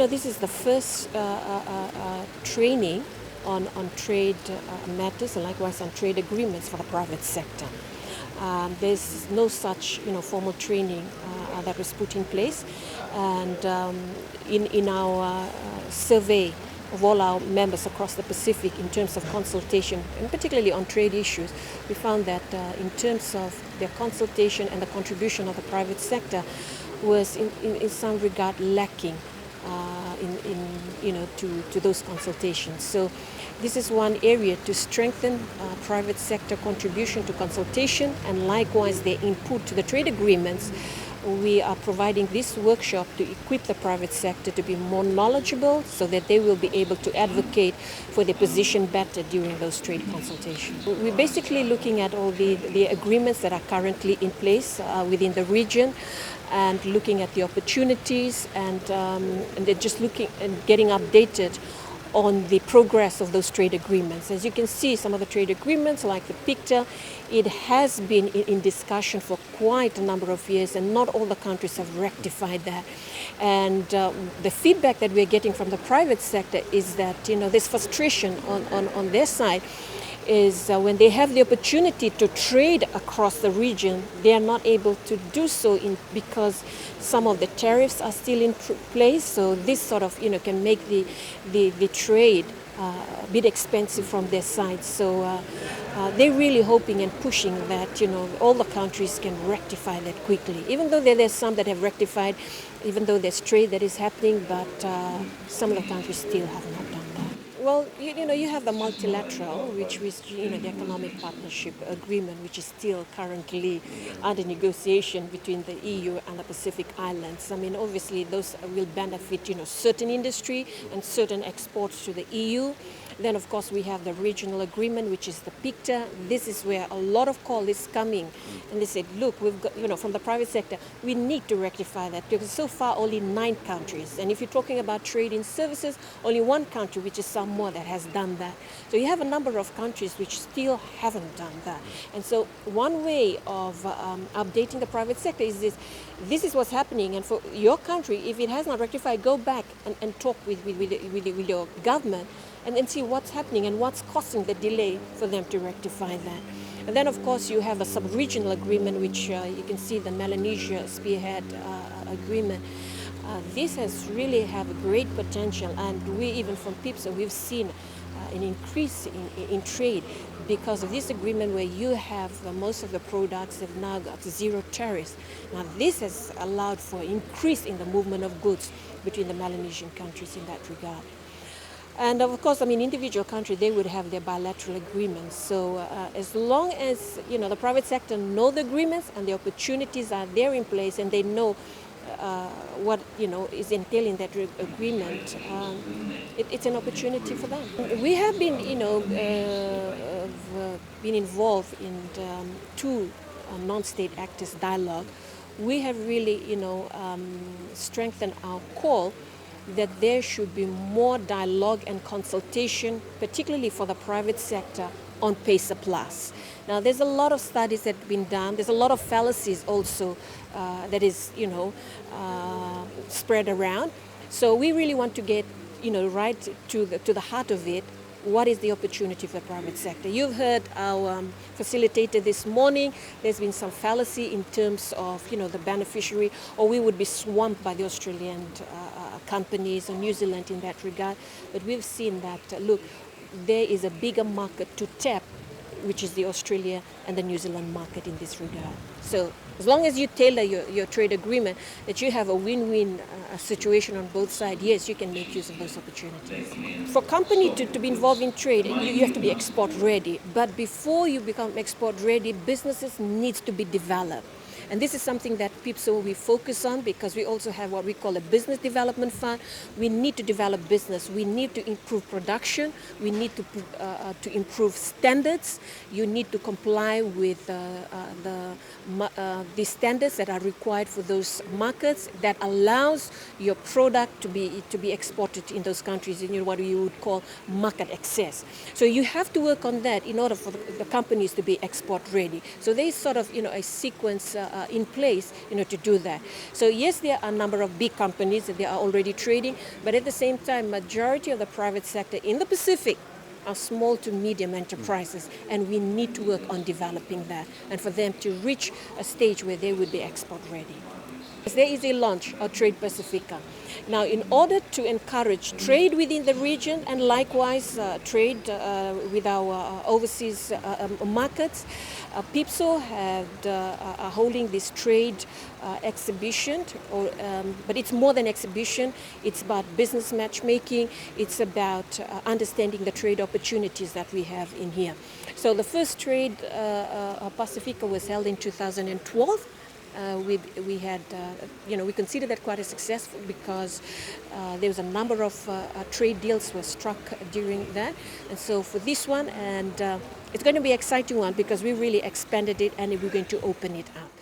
this is the first training on trade matters and likewise on trade agreements for the private sector. There's no such formal training that was put in place, and in our survey of all our members across the Pacific in terms of consultation, and particularly on trade issues, we found that in terms of their consultation and the contribution of the private sector was in some regard lacking to those consultations. So this is one area to strengthen private sector contribution to consultation and likewise their input to the trade agreements. We are providing this workshop to equip the private sector to be more knowledgeable so that they will be able to advocate for their position better during those trade consultations. We're basically looking at all the agreements that are currently in place within the region and looking at the opportunities and they're just looking and getting updated on the progress of those trade agreements. As you can see, some of the trade agreements, like the PICTA, it has been in discussion for quite a number of years, and not all the countries have rectified that. And the feedback that we're getting from the private sector is that there's frustration on their side, is when they have the opportunity to trade across the region, they are not able to do so because some of the tariffs are still in place. So this sort of can make the trade a bit expensive from their side. So they're really hoping and pushing that all the countries can rectify that quickly. Even though there's some that have rectified, even though there's trade that is happening, but some of the countries still have not done that. Well, you have the multilateral, which is the economic partnership agreement, which is still currently under negotiation between the EU and the Pacific Islands. I mean, obviously, those will benefit certain industry and certain exports to the EU. Then, of course, we have the regional agreement, which is the PICTA. This is where a lot of call is coming. And they said, look, we've got, from the private sector, we need to rectify that because so far only 9 countries. And if you're talking about trade in services, only 1 country, which is Samoa, that has done that. So you have a number of countries which still haven't done that. And so one way of updating the private sector is this. This is what's happening. And for your country, if it has not rectified, go back and talk with your government and then see what's happening and what's causing the delay for them to rectify that. And then, of course, you have a sub-regional agreement, which you can see the Melanesia Spearhead agreement. This has really have a great potential, and we even from PIPSA, we've seen an increase in trade because of this agreement where you have most of the products have now got 0 tariffs. Now this has allowed for increase in the movement of goods between the Melanesian countries in that regard. And of course, individual countries, they would have their bilateral agreements. So as long as, the private sector know the agreements and the opportunities are there in place and they know what, is entailing that agreement, it's an opportunity for them. We have been, been involved in 2 non-state actors dialogue. We have really, strengthened our call that there should be more dialogue and consultation, particularly for the private sector, on PACER Plus. Now, there's a lot of studies that have been done. There's a lot of fallacies also that is, spread around. So we really want to get, right to the heart of it. What is the opportunity for the private sector? You've heard our facilitator this morning. There's been some fallacy in terms of, the beneficiary, or we would be swamped by the Australian companies or New Zealand in that regard. But we've seen that, look, there is a bigger market to tap, which is the Australia and the New Zealand market in this regard. So as long as you tailor your trade agreement, that you have a win-win situation on both sides, yes, you can make use of those opportunities. For a company to be involved in trade, you have to be export ready. But before you become export ready, businesses needs to be developed. And this is something that PIPSA we focus on because we also have what we call a business development fund. We need to develop business. We need to improve production. We need to improve standards. You need to comply with the standards that are required for those markets that allows your product to be exported in those countries in what you would call market access. So you have to work on that in order for the companies to be export ready. So there is sort of a sequence in place, to do that. So yes, there are a number of big companies that they are already trading, but at the same time, majority of the private sector in the Pacific are small to medium enterprises, and we need to work on developing that and for them to reach a stage where they would be export ready. There is a launch of Trade Pacifica. Now, in order to encourage trade within the region and likewise trade with our overseas markets, PIPSO are holding this trade exhibition, but it's more than exhibition. It's about business matchmaking. It's about understanding the trade opportunities that we have in here. So the first Trade Pacifica was held in 2012. We had, we consider that quite a successful because there was a number of trade deals were struck during that. And so for this one, and it's going to be an exciting one because we really expanded it and we're going to open it up.